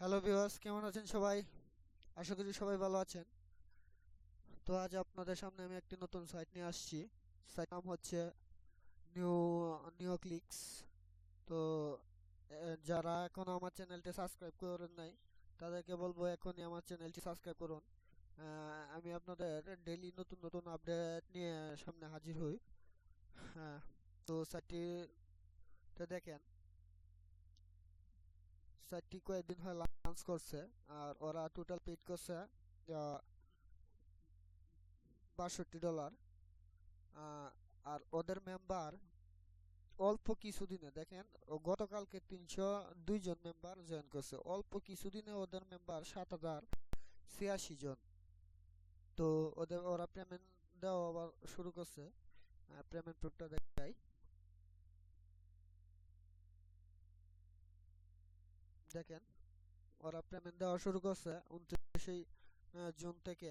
Hello viewers, কেমন আছেন সবাই? আশা করি সবাই ভালো আছেন। তো আজ আপনাদের সামনে আমি একটি নতুন সাইট নিয়ে আসছি। সাইট নাম হচ্ছে নিউ নিউক্লিক্স। তো যারা এখনো আমার চ্যানেলটি সাবস্ক্রাইব করেন নাই, তাদেরকে বলবো এখনই আমার চ্যানেলটি সাবস্ক্রাইব করুন। আমি আপনাদের ডেইলি নতুন নতুন আপডেট নিয়ে সামনে হাজির হই। হ্যাঁ, তো সাইটটিতে দেখেন, সাইটটি কয়েকদিন হয় লঞ্চ করছে। আর ওরা টোটাল পেড করছে $62। আহ, আর ওদের মেম্বার অল্প কিছুদিনে দেখেন, গতকালকে 302 জন মেম্বার জয়েন করছে। অল্প কিছুদিনে ওদের মেম্বার 7086 জন। তো ওরা পেমেন্ট দেওয়া আবার শুরু করছে। পেমেন্ট প্রুফটা দেখাই। দেখেন, ওরা পেমেন্ট দেওয়া শুরু করছে 29 জুন থেকে।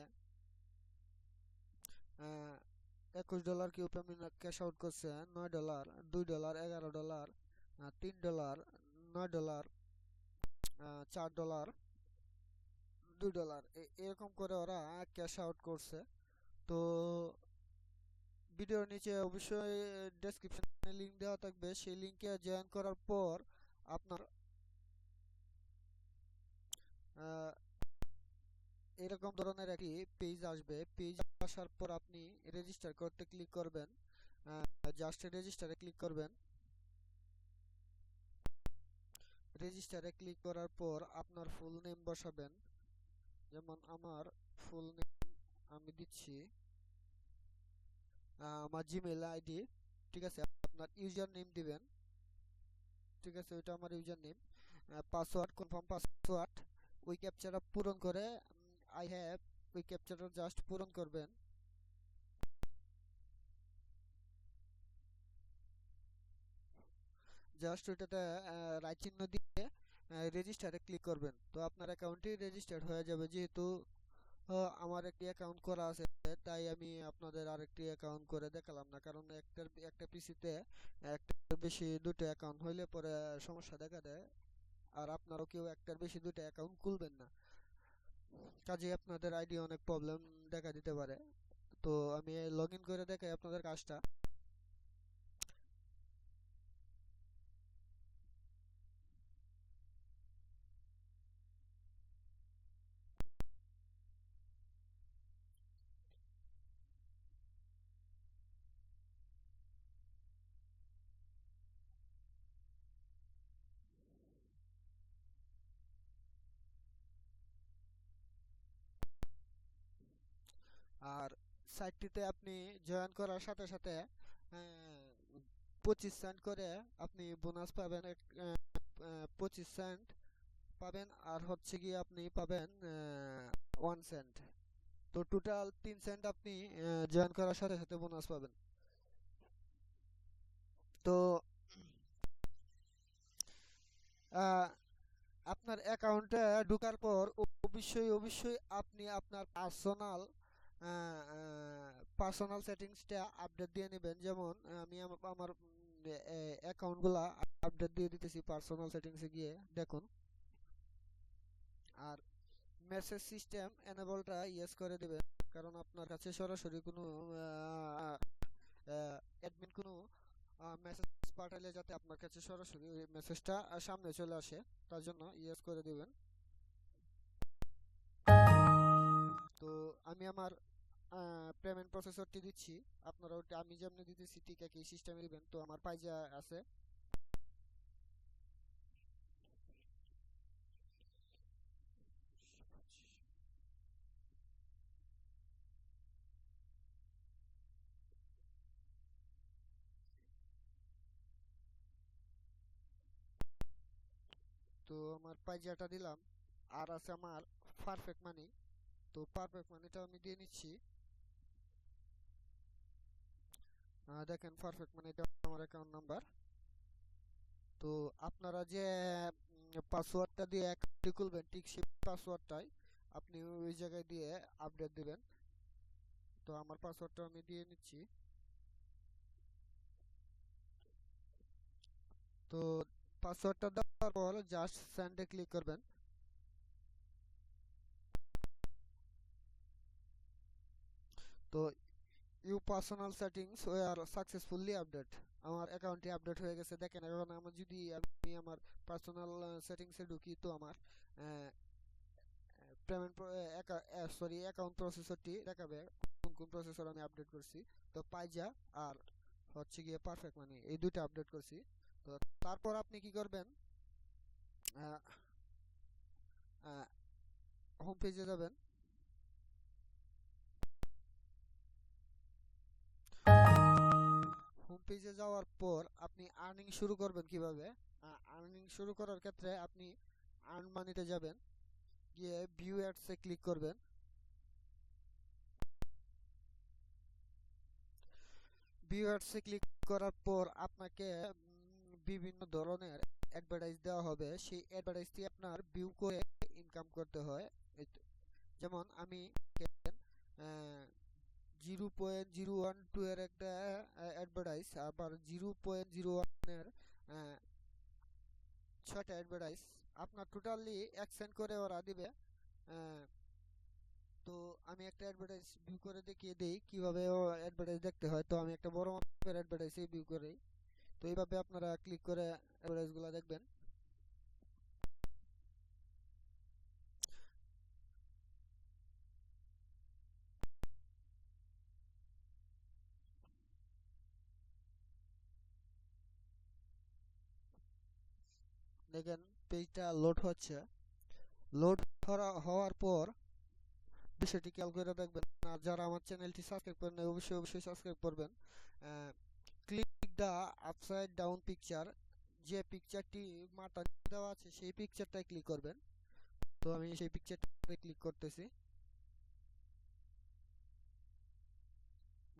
আহ, $21 কেউ পেমেন্ট ক্যাশ আউট করছে, $9, $2, $11, $3, $9, $4, $2 এরকম করে ওরা ক্যাশ আউট করছে। তো ভিডিওর নিচে অবশ্যই ডেসক্রিপশনে লিংক দেওয়া থাকবে। সেই লিংকে জয়েন করার পর আপনার আহ, এরকম ধরনের একটি পেজ আসবে। পেজ আসার পর আপনি রেজিস্টার করতে ক্লিক করবেন। জাস্ট রেজিস্টারে ক্লিক করবেন। রেজিস্টারে ক্লিক করার পর আপনার ফুল নেম বসাবেন। যেমন আমার ফুল নেম আমি দিচ্ছি, আমার জিমেইল আইডি। ঠিক আছে, আপনার ইউজার নেম দিবেন। ঠিক আছে, ওইটা আমার user name. Password, confirm password. ওই ক্যাপচাটা পূরণ করে আই হ্যাভ, ওই ক্যাপচাটা জাস্ট পূরণ করবেন। জাস্ট ওইটাতে রাইট চিহ্ন দিয়ে রেজিস্টারে ক্লিক করবেন। তো আপনার অ্যাকাউন্টটি রেজিস্টার্ড হয়ে যাবে। যেহেতু আমার একটি অ্যাকাউন্ট করা আছে, তাই আমি আপনাদের আরেকটি অ্যাকাউন্ট করে দেখালাম না, কারণ একটা পিসিতে একটার বেশি দুটো অ্যাকাউন্ট হইলে পরে সমস্যা দেখা দেয়। আর আপনারও কেউ একটার বেশি দুটো অ্যাকাউন্ট খুলবেন না, কাজে আপনাদের আইডি অনেক প্রবলেম দেখা দিতে পারে। তো আমি লগ ইন করে দেখাই আপনাদের কাজটা। আর সাইটটিতে আপনি জয়েন করার সাথে সাথে 25 সেন্ট করে আপনি বোনাস পাবেন। 25 সেন্ট পাবেন, আর হচ্ছে গিয়ে আপনি পাবেন 1 সেন্ট। তো টোটাল 3 সেন্ট আপনি জয়েন করার সাথে সাথে বোনাস পাবেন। তো আহ, আপনার অ্যাকাউন্টে ঢোকার পর অবশ্যই আপনি আপনার পার্সোনাল সেটিংসটা আপডেট দিয়ে নেবেন। যেমন আমি আমার অ্যাকাউন্টগুলা আপডেট দিয়ে দিতেছি পার্সোনাল সেটিংসে গিয়ে দেখুন। আর মেসেজ সিস্টেম এনেবলটা ইয়েস করে দেবেন, কারণ আপনার কাছে সরাসরি কোনো অ্যাডমিন কোনো মেসেজ পাঠালে যাতে আপনার কাছে সরাসরি ওই মেসেজটা সামনে চলে আসে, তার জন্য ইয়েস করে দিবেন। তো আমি আমার পেমেন্ট প্রসেসরটি দিচ্ছি। আপনারা ওটা আমি যেমনি দিতেছি ঠিক একই সিস্টেমে দিবেন। তো আমার পাইজা আছে। তো আমার পাইজাটা দিলাম। আর আছে আমার পারফেক্ট মানি। তো পারফেক্ট মানিটা আমি দিয়ে নিচ্ছি। দেখেন, পারফেক্ট মানিটা আমার অ্যাকাউন্ট নাম্বার। তো আপনারা যে পাসওয়ার্ডটা দিয়ে অ্যাকাউন্টটি খুলবেন, ঠিক সেই পাসওয়ার্ডটাই আপনি ওই জায়গায় দিয়ে আপডেট দিবেন। তো আমার পাসওয়ার্ডটা আমি দিয়ে নিচ্ছি। তো পাসওয়ার্ডটা দেওয়ার পর জাস্ট সেন্ডে ক্লিক করবেন। তো you personal settings were successfully update, আমার অ্যাকাউন্টটি আপডেট হয়ে গেছে। দেখেন এখন আমার যদি আমি আমার পার্সোনাল সেটিংসে ঢুকি, তো আমার পেমেন্ট সরি অ্যাকাউন্ট প্রসেসরটি দেখাবে কোন কোন প্রসেসর আমি আপডেট করছি। তো পাইজা আর হচ্ছে গিয়ে পারফেক্ট মানি, এই দুটো আপডেট করছি। তো তারপর আপনি কি করবেন, হোম পেজে যাবেন। হোম পেজে যাওয়ার পর আপনি আর্নিং শুরু করবেন কিভাবে। আর্নিং শুরু করার ক্ষেত্রে আপনি আর্ন মানিতে যাবেন, গিয়ে ভিউ অ্যাডসে ক্লিক করবেন। ভিউ অ্যাডসে ক্লিক করার পর আপনাকে বিভিন্ন ধরনের অ্যাডভার্টাইজ দেওয়া হবে, সেই অ্যাডভার্টাইজটি আপনার ভিউ করে ইনকাম করতে হয়। যেমন আমি 0.012 এর একটা অ্যাডভার্টাইজ, আবার 0.01 এর 6টা অ্যাডভার্টাইজ আপনার টোটালি এক্সেন্ড করে ওরা দিবে। আহ, তো আমি একটা অ্যাডভার্টাইজ ভিউ করে দেখিয়ে দিই কিভাবে ও অ্যাডভার্টাইজ দেখতে হয়। তো আমি একটা বড় মাপের অ্যাডভার্টাইজ ভিউ করি। তো এইভাবে আপনারা ক্লিক করে অ্যাডভার্টাইজগুলো দেখবেন। দেখেন পেজটা লোড হচ্ছে। লোড হওয়ার পর বিষয়টি খেয়াল করে দেখবেন। আর যারা আমার চ্যানেলটি সাবস্ক্রাইব করেন নাই, অবশ্যই অবশ্যই সাবস্ক্রাইব করবেন। Click the upside down picture, যে পিকচারটি মাথা দেওয়া আছে সেই পিকচারটায় ক্লিক করবেন। তো আমি সেই পিকচারটাতে ক্লিক করতেছি।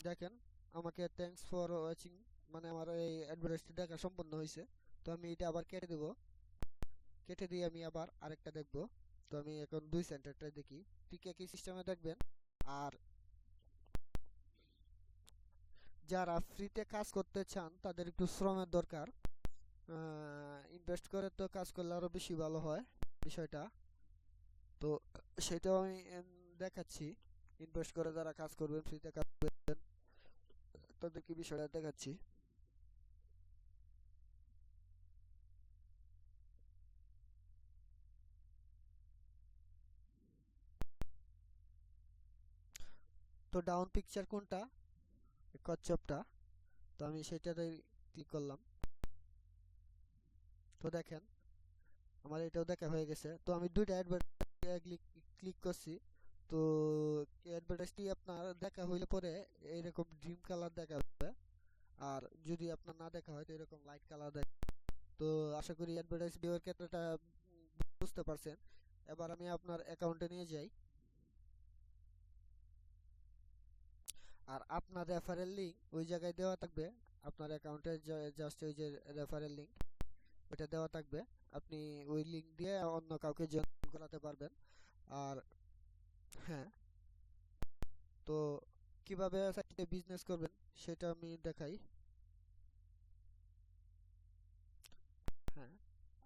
দেখেন আমাকে থ্যাঙ্কস ফর ওয়াচিং, মানে আমার এই অ্যাডভার্টাইজটি দেখা সম্পন্ন হয়েছে। তো আমি এটা আবার কেটে দেব, কেটে দিয়ে আমি আবার আরেকটা দেখব। তো আমি এখন 2 সেন্টারটা দেখি, ঠিক একই সিস্টেমে দেখবেন। আর যারা ফ্রিতে কাজ করতে চান তাদের একটু শ্রমের দরকার, ইনভেস্ট করে তো কাজ করলে আরো বেশি ভালো হয় বিষয়টা। তো সেটাও আমি দেখাচ্ছি। ইনভেস্ট করে যারা কাজ করবেন, ফ্রিতে কাজ করবেন, তাদেরকে বিষয়টা দেখাচ্ছি। তো ডাউন পিকচার কোনটা, কচ্ছপটা। তো আমি সেটাতে ক্লিক করলাম। তো দেখেন আমার এটাও দেখা হয়ে গেছে। তো আমি দুইটা ক্লিক ক্লিক করছি। তো অ্যাডভার্টাইজটি আপনার দেখা হইলে পরে এরকম ড্রিম কালার দেখাবে, আর যদি আপনার না দেখা হয় তো এরকম লাইট কালার দেখাবে। তো আশা করি অ্যাডভার্টাইজ দেওয়ার ক্ষেত্রটা বুঝতে পারছেন। এবার আমি আপনার অ্যাকাউন্টে নিয়ে যাই, আর আপনার রেফারেল লিঙ্ক ওই জায়গায় দেওয়া থাকবে। আপনার অ্যাকাউন্টে জাস্ট ওই যে রেফারেল লিঙ্ক ওইটা দেওয়া থাকবে। আপনি ওই লিঙ্ক দিয়ে অন্য কাউকে জয়েন করাতে পারবেন। আর হ্যাঁ, তো কিভাবে সাইটে বিজনেস করবেন সেটা আমি দেখাই। হ্যাঁ,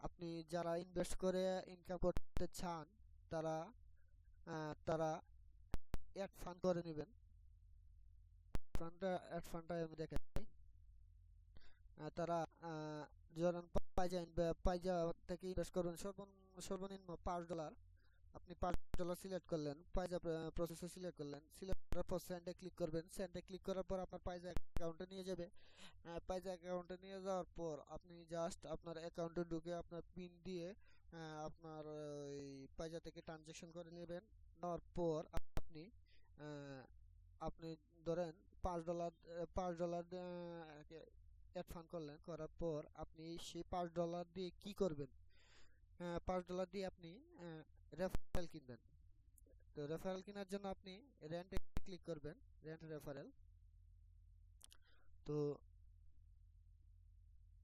আপনি যারা ইনভেস্ট করে ইনকাম করতে চান তারা তারা অ্যাড ফান্ড করে নেবেন। অ্যাড ফান্ডটা আমি দেখাই। তারা ধরেন পাইজা থেকে ইনভেস্ট করবেন সর্বনিম্ন $5। আপনি $5 সিলেক্ট করলেন, পাইজা প্রসেসর সিলেক্ট করলেন, সিলেক্ট করার পর সেন্ডে ক্লিক করবেন। সেন্ডে ক্লিক করার পর আপনার পাইজা অ্যাকাউন্টে নিয়ে যাবে। পাইজা অ্যাকাউন্টে নিয়ে যাওয়ার পর আপনি জাস্ট আপনার অ্যাকাউন্টে ঢুকে আপনার পিন দিয়ে আপনার ওই পাইজা থেকে ট্রানজ্যাকশন করে নেবেন। নেওয়ার পর আপনি আহ, আপনি ধরেন $5 $5 অ্যাড ফান্ড করলেন, করার পর আপনি সেই $5 দিয়ে কি করবেন। $5 দিয়ে আপনি রেফারেল কিনবেন। তো রেফারেল কেনার জন্য আপনি রেন্টে ক্লিক করবেন, রেন্ট রেফারেল। তো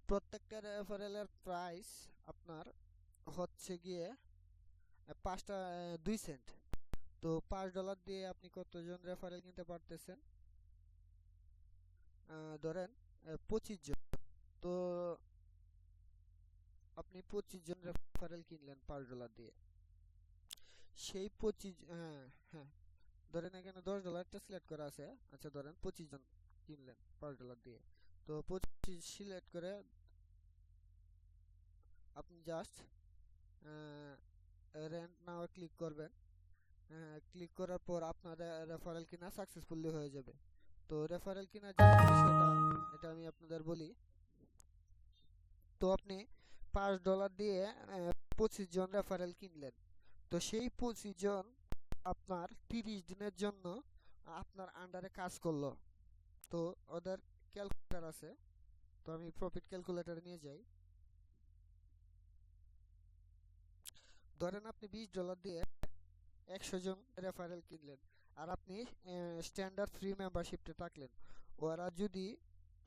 প্রত্যেকটা রেফারেলের প্রাইস আপনার হচ্ছে গিয়ে 2 সেন্ট। তো $5 দিয়ে আপনি কতজন রেফারেল কিনতে পারতেছেন, ধরেন 25 জন। তো আপনি 25 জন রেফারেল কিনলেন $5 দিয়ে। সেই 25, হ্যাঁ হ্যাঁ, ধরেন এখানে $10টা সিলেক্ট করা আছে। আচ্ছা ধরেন 25 জন কিনলেন $5 দিয়ে। তো 25 সিলেক্ট করে আপনি জাস্ট রেন্ট নাও ক্লিক করবেন। ক্লিক করার পর আপনার রেফারেল কিনা সাকসেসফুলি হয়ে যাবে। তো রেফারেল কিনা যে বিষয়টা, এটা আমি আপনাদের বলি। তো আপনি $5 দিয়ে 25 জন রেফারেল কিনলেন। তো সেই 25 জন আপনার 30 দিনের জন্য আপনার আন্ডারে কাজ করলো। তো ওদের ক্যালকুলেটর আছে, তো আমি প্রফিট ক্যালকুলেটরে নিয়ে যাই। ধরেন আপনি $20 দিয়ে 100 জন রেফারেল কিনলেন, আর আপনি স্ট্যান্ডার্ড ফ্রি মেম্বারশিপটা থাকলেন। ওরা যদি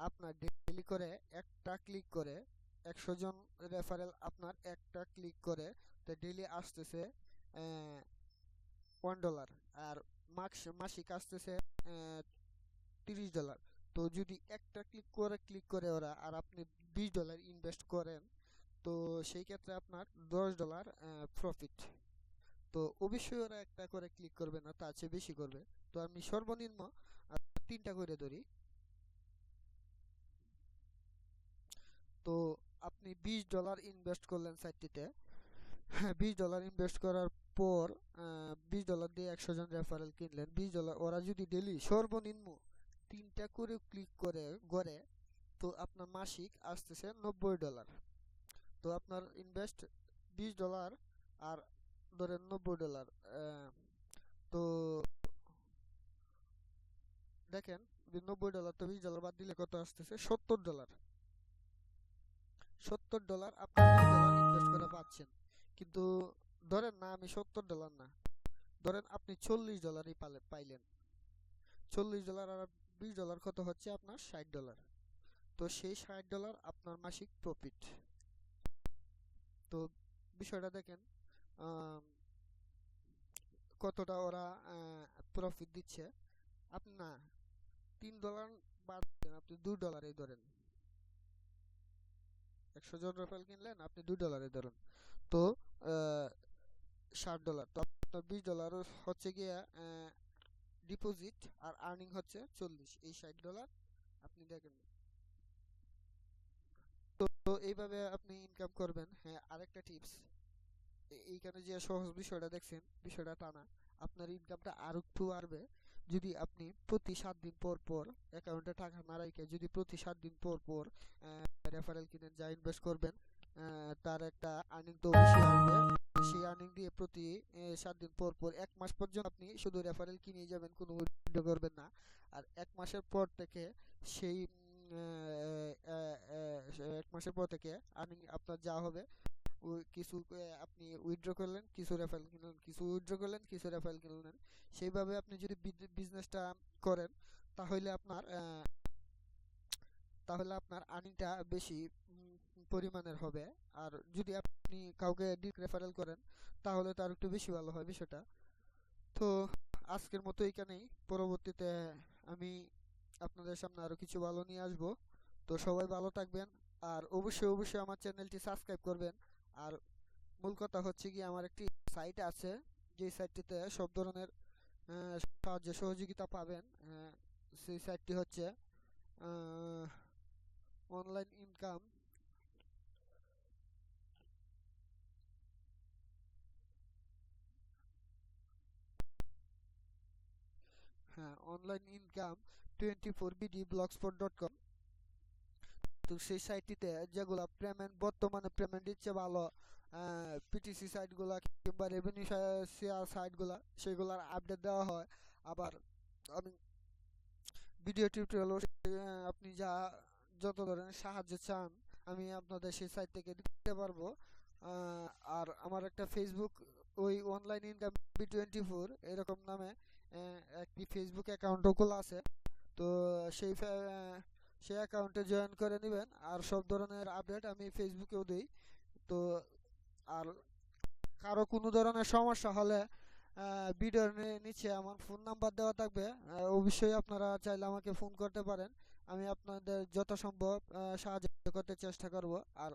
আপনার ডেইলি করে একটা ক্লিক করে 100 জন রেফারেল আপনার একটা ক্লিক করে, তো ডেইলি আসতেছে $1, আর মাসিক আসতেছে $30। তো যদি একটা ক্লিক করে ওরা, আর আপনি $20 ইনভেস্ট করেন, তো সেই ক্ষেত্রে আপনার $10 প্রফিট। তো অবশ্যই ওরা একটা করে ক্লিক করবে না, তার চেয়ে বেশি করবে। তো আমি সর্বনিম্ন 3টা করে ধরি। তো আপনি $20 ইনভেস্ট করলেন সাইটটিতে। হ্যাঁ, $20 ইনভেস্ট করার পর $20 দিয়ে 100 জন রেফারেল কিনলেন। $20 ওরা যদি ডেইলি সর্বনিম্ন 3টা করে ক্লিক করে গড়ে, তো আপনার মাসিক আসতেছে $90। তো আপনার ইনভেস্ট $20 আর ধরেন $90। তো দেখেন, $90 তো $20 বাদ দিলে কত আসতেছে? $70। $70 আপনি $20 ইনভেস্ট করে পাচ্ছেন। কিন্তু ধরেন না আমি $70 না, ধরেন আপনি $40 পাইলেন। $40 আর $20 কত হচ্ছে আপনার? $60। তো সেই $60 আপনার মাসিক প্রফিট। তো বিষয়টা দেখেন আম, কতটা ওরা প্রফিট দিচ্ছে। আপনি না $3 বাদ দেন, আপনি $2 ধরেন। 100 জন রেফারেল কিনলেন, আপনি $2 ধরুন। তো $60। তো আপনার $20 হচ্ছে গিয়ে ডিপোজিট, আর আর্নিং হচ্ছে 40। এই $60 আপনি দেখেন। তো এইভাবে আপনি ইনকাম করবেন। হ্যাঁ, আরেকটা টিপস, এইখানে যে সহজ বিষয়টা দেখছেন, বিষয়টা তা না। আপনার ইনকামটা আরো একটু বাড়বে যদি আপনি প্রতি 7 দিন পর পর অ্যাকাউন্টে টাকা না রেখে যদি প্রতি 7 দিন পর পর রেফারেল কিনে যা ইনভেস্ট করবেন, তার একটা আর্নিং তো অবশ্যই আসবে। সেই আর্নিং দিয়ে প্রতি 7 দিন পর পর 1 মাস পর্যন্ত আপনি শুধু রেফারেল কিনেই যাবেন, কোনো উইথড্র করবেন না। আর 1 মাসের পর থেকে সেই 1 মাসের পর থেকে আর্নিং আপনার যা হবে, কিছু আপনি উইথড্র করলেন, কিছু রেফারেল কিনলেন, কিছু উইথড্র করলেন, কিছু রেফারেল কিনলেন। সেইভাবে আপনি যদি বিজনেসটা করেন, তাহলে আপনার আর্নিংটা বেশি পরিমাণের হবে। আর যদি আপনি কাউকে রেফারেল করেন, তাহলে তার একটু বেশি ভালো হয় বিষয়টা। তো আজকের মতো এইখানেই। পরবর্তীতে আমি আপনাদের সামনে আরো কিছু ভালো নিয়ে আসবো। তো সবাই ভালো থাকবেন, আর অবশ্যই অবশ্যই আমার চ্যানেলটি সাবস্ক্রাইব করবেন। আর মূল কথা হচ্ছে কি, আমার একটি সাইট আছে, যে সাইটটিতে সব ধরনের সাহায্য সহযোগিতা পাবেন। সেই সাইটটি হচ্ছে অনলাইন ইনকাম, হ্যাঁ, অনলাইন ইনকাম 24bdblogspot.com। তো সেই সাইটটিতে যেগুলা পেমেন্ট, বর্তমানে পেমেন্ট দিচ্ছে ভালো পিটিসি সাইটগুলা কিংবা রেভিনিউ শেয়ার সাইটগুলা, সেগুলার আপডেট দেওয়া হয়। আবার আমি ভিডিও টিউটোরিয়ালও, আপনি যত ধরনের সাহায্য চান, আমি আপনাদের সেই সাইট থেকে দিতে পারবো। আর আমার একটা ফেসবুক, ওই অনলাইন ইনকাম বি24 এরকম নামে একটি ফেসবুক অ্যাকাউন্টও খোলা আছে। তো সেই অ্যাকাউন্টে জয়েন করে নেবেন, আর সব ধরনের আপডেট আমি ফেসবুকেও দিই। তো আর কারো কোনো ধরনের সমস্যা হলে ভিডিওর নিচে আমার ফোন নাম্বার দেওয়া থাকবে। অবশ্যই আপনারা চাইলে আমাকে ফোন করতে পারেন। আমি আপনাদের যথাসম্ভব সাহায্য করতে চেষ্টা করব। আর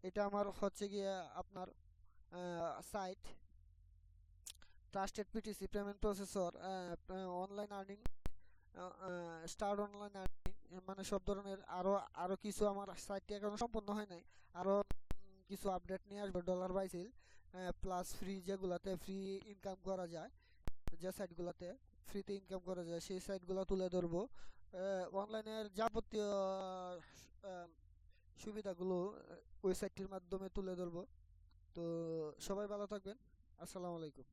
এটা আমার হচ্ছে গিয়ে আপনার site. Trusted PTC payment processor, online earning, start online earning, মানে সব ধরনের আরো আরো কিছু আমার সাইটটি এখনো সম্পূর্ণ হয় নাই। আরো কিছু আপডেট নিয়ে আসবে ডলার বাইসিল প্লাস ফ্রি, যেগুলাতে ফ্রি ইনকাম করা যায়, যে সাইটগুলোতে ফ্রিতে ইনকাম করা যায় সেই সাইটগুলো তুলে ধরবো। অনলাইনের যাবতীয় আহ, সুবিধাগুলো ওই সাইটটির মাধ্যমে তুলে ধরবো। তো সবাই ভালো থাকবেন। আসসালামু আলাইকুম।